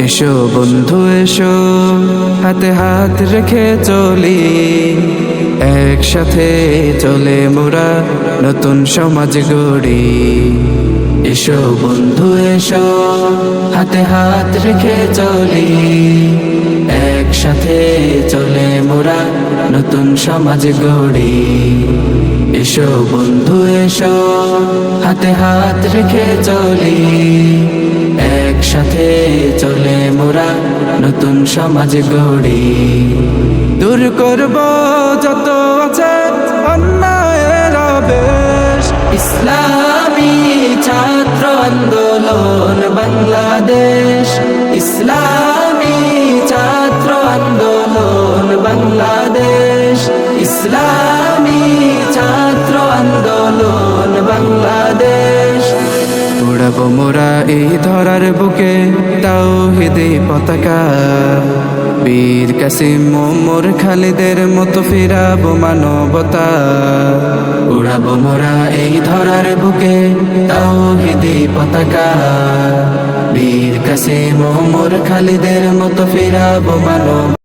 এসো বন্ধু এসো, হাতে হাত রেখে চলি, একসাথে চলে মোরা নতুন সমাজ গড়ি। এসো বন্ধু এসো, হাতে হাত রেখে চলি, একসাথে চলে মোরা নতুন সমাজ গড়ি। এসো বন্ধু এসো, হাতে হাত রেখে চলি, একসাথে চলে মোরা নতুন সমাজ গড়ি। দূর করব যত আছে অন্যায়ের আবেশ, ইসলামী ছাত্র আন্দোলন বাংলাদেশ, ইসলামী ছাত্র আন্দোলন বাংলাদেশ, ইসলামী ছাত্র আন্দোলন বাংলাদেশ। উড়াবো মোরা এই ধরার বুকে তাওহীদি পতাকা, বীর কাসিম ওমর খালিদের মতো ফিরাবো মানবতা। উড়াবো মোরা এই ধরার বুকে তাওহীদি পতাকা, বীর কাসিম ওমর খালিদের মতো ফিরাবো মানবতা।